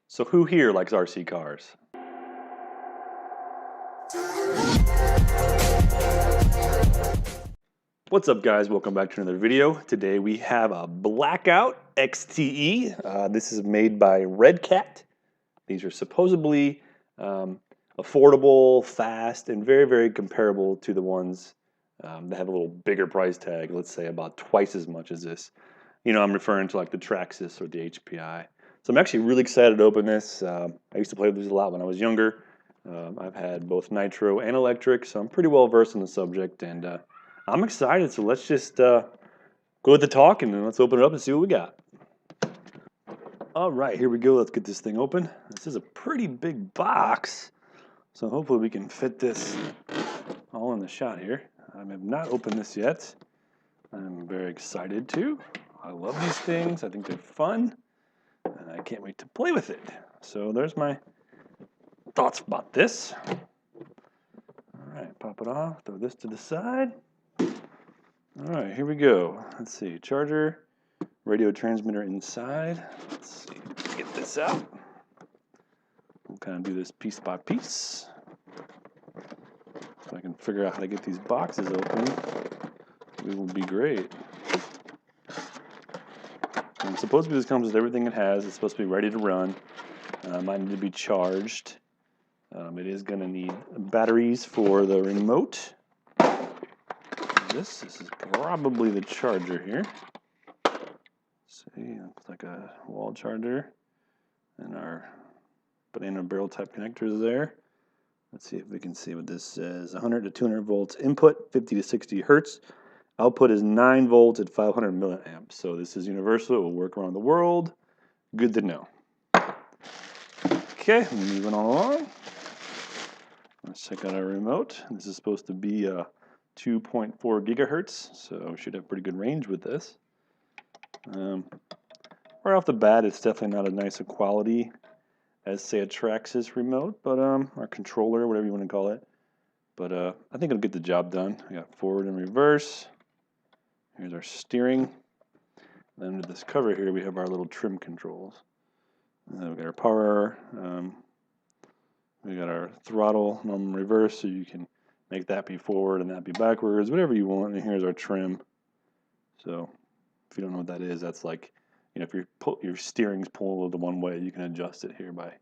So who here likes RC cars? What's up, guys? Welcome back to another video. Today we have a Blackout XTE. This is made by Redcat. These are supposedly affordable, fast, and very, very comparable to the ones that have a little bigger price tag, let's say about twice as much as this. You know, I'm referring to like the Traxxas or the HPI. So I'm actually really excited to open this. I used to play with these a lot when I was younger. I've had both nitro and electric, so I'm pretty well versed in the subject, and I'm excited. So let's just go with the talk and then let's open it up and see what we got. All right, here we go. Let's get this thing open. This is a pretty big box, so hopefully we can fit this all in the shot here. I have not opened this yet. I'm very excited to. I love these things. I think they're fun, and I can't wait to play with it. So there's my thoughts about this. All right, pop it off. Throw this to the side. All right, here we go. Let's see. Charger, radio transmitter inside. Let's see. Get this out. We'll kind of do this piece by piece. If I can figure out how to get these boxes open, it will be great. And supposedly this comes with everything it has. It's supposed to be ready to run. Might need to be charged. It is going to need batteries for the remote. This is probably the charger here. See, looks like a wall charger. And our banana barrel type connectors there. Let's see if we can see what this says. 100 to 200 volts input, 50 to 60 hertz. Output is 9 volts at 500 milliamps. So this is universal. It will work around the world. Good to know. Okay, moving on along. Let's check out our remote. This is supposed to be 2.4 gigahertz, so we should have pretty good range with this. Right off the bat, it's definitely not as nice a quality as, say, a Traxxas remote, but our controller, whatever you want to call it. But I think it'll get the job done. We got forward and reverse. Here's our steering. Then under this cover here, we have our little trim controls. And then we got our power. We got our throttle, normal reverse, so you can make that be forward and that be backwards, whatever you want. And here's our trim. So if you don't know what that is, that's like, you know, if your steering's pulling the one way, you can adjust it here by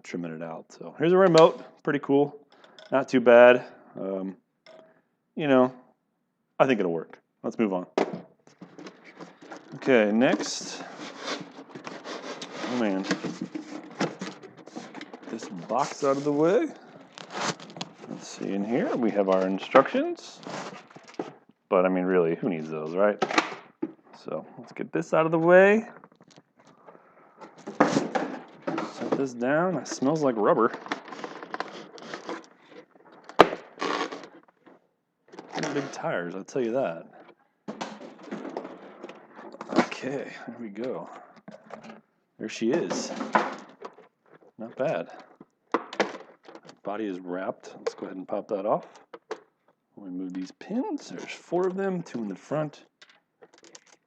trimming it out. So here's a remote, pretty cool, not too bad. You know, I think it'll work. Let's move on. Okay, next. Oh man, this box out of the way. Let's see, in here we have our instructions. But I mean, really, who needs those, right? So let's get this out of the way. Set this down. It smells like rubber. Big tires, I'll tell you that. Okay, there we go. There she is. Not bad. Body is wrapped. Let's go ahead and pop that off. We'll remove these pins. There's 4 of them, 2 in the front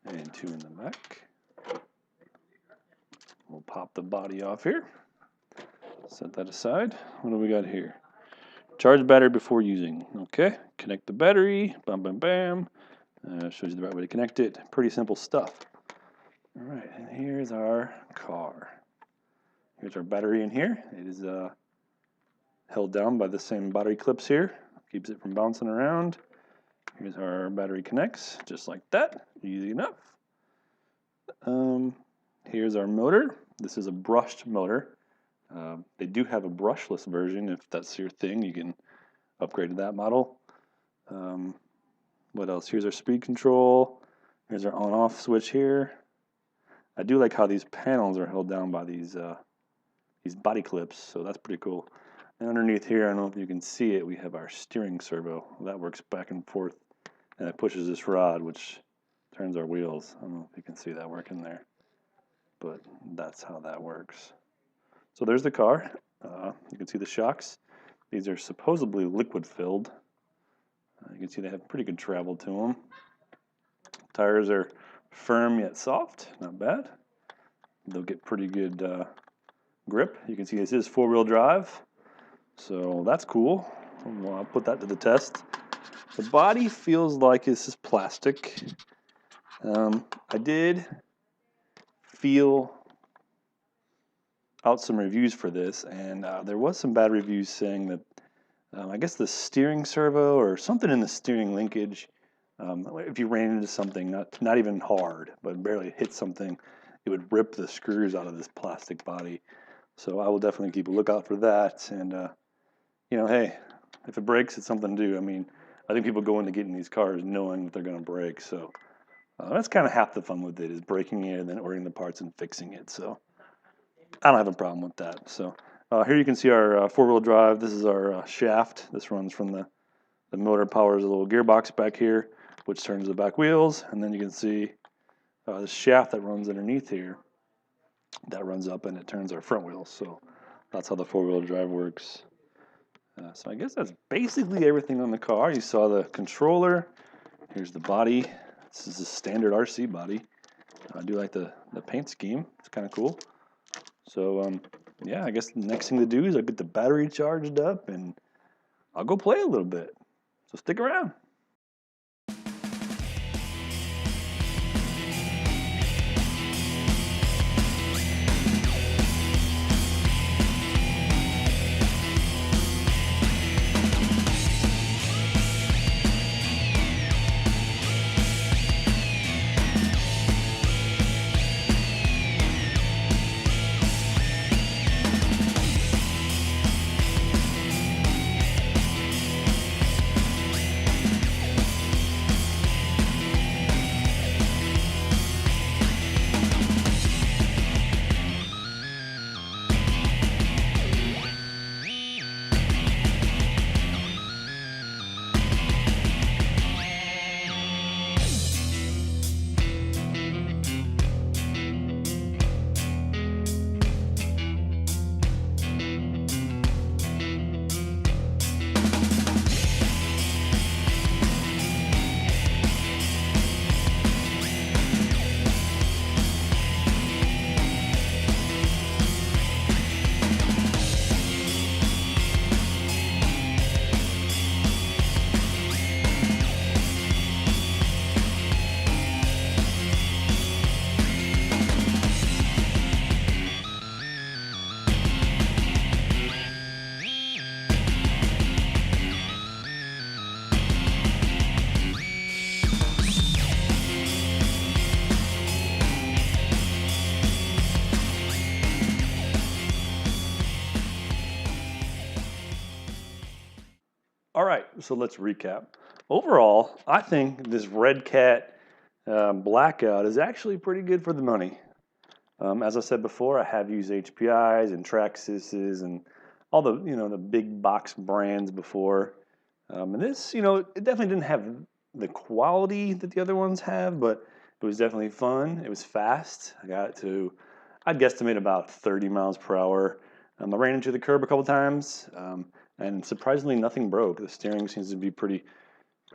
and 2 in the back. We'll pop the body off here. Set that aside. What do we got here? Charge battery before using. Okay, connect the battery. Bam, bam, bam. Shows you the right way to connect it. Pretty simple stuff. All right, and here's our car. Here's our battery in here. It is held down by the same battery clips here. Keeps it from bouncing around. Here's how our battery connects, just like that. Easy enough. Here's our motor. This is a brushed motor. They do have a brushless version. If that's your thing, you can upgrade to that model. What else? Here's our speed control. Here's our on-off switch here. I do like how these panels are held down by these body clips, so that's pretty cool. And underneath here, I don't know if you can see it, we have our steering servo. That works back and forth, and it pushes this rod, which turns our wheels. I don't know if you can see that working there, but that's how that works. So there's the car. You can see the shocks. These are supposedly liquid filled. You can see they have pretty good travel to them. Tires are firm yet soft, not bad. They'll get pretty good grip. You can see this is 4-wheel drive, so that's cool. I'll put that to the test. The body feels like this is plastic. I did feel out some reviews for this, and there was some bad reviews saying that I guess the steering servo or something in the steering linkage, if you ran into something, not even hard, but barely hit something, it would rip the screws out of this plastic body. So I will definitely keep a lookout for that. And you know, hey, if it breaks, it's something to do. I mean, I think people go into getting these cars knowing that they're going to break. So that's kind of half the fun with it, is breaking it and then ordering the parts and fixing it. So I don't have a problem with that. So here you can see our 4-wheel drive. This is our shaft. This runs from the motor, powers a little gearbox back here, which turns the back wheels. And then you can see the shaft that runs underneath here. That runs up and it turns our front wheels. So that's how the 4-wheel drive works. So I guess that's basically everything on the car. You saw the controller. Here's the body. This is a standard RC body. I do like the paint scheme. It's kind of cool. So yeah, I guess the next thing to do is I'll get the battery charged up and I'll go play a little bit. So stick around. All right, so let's recap. Overall, I think this Redcat Blackout is actually pretty good for the money. As I said before, I have used HPIs and Traxxas and all the the big box brands before. And this, it definitely didn't have the quality that the other ones have, but it was definitely fun. It was fast. I got it to, I'd guesstimate about 30 miles per hour. I ran into the curb a couple times, and surprisingly nothing broke. The steering seems to be pretty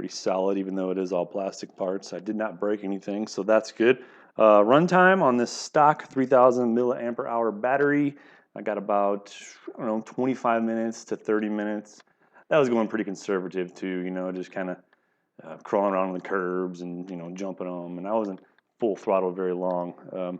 solid, even though it is all plastic parts. I did not break anything, so that's good. Runtime on this stock 3,000 milliamp hour battery, I got about 25 minutes to 30 minutes. That was going pretty conservative too, just kind of crawling around on the curbs and jumping on them, and I wasn't full throttle very long.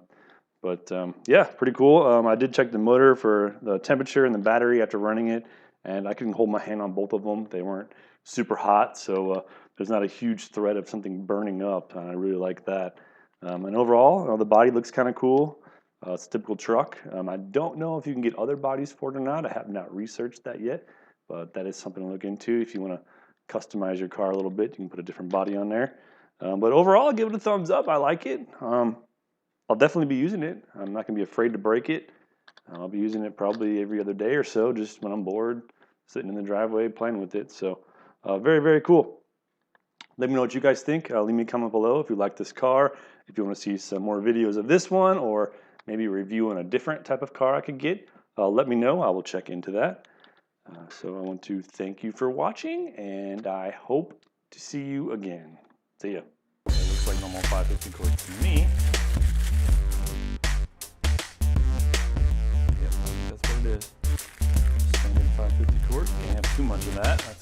Yeah, pretty cool. I did check the motor for the temperature and the battery after running it, and I can hold my hand on both of them. They weren't super hot, so there's not a huge threat of something burning up, and I really like that. And overall, the body looks kind of cool. It's a typical truck. I don't know if you can get other bodies for it or not. I have not researched that yet, but that is something to look into. If you want to customize your car a little bit, you can put a different body on there. But overall, I'll give it a thumbs up. I like it. I'll definitely be using it. I'm not going to be afraid to break it. I'll be using it probably every other day or so, just when I'm bored, sitting in the driveway playing with it. So very, very cool. Let me know what you guys think. Leave me a comment below if you like this car, if you want to see some more videos of this one, or maybe a review on a different type of car I could get. Let me know. I will check into that. So I want to thank you for watching, and I hope to see you again. See ya. It looks like normal 550 course to me. too much of that. That's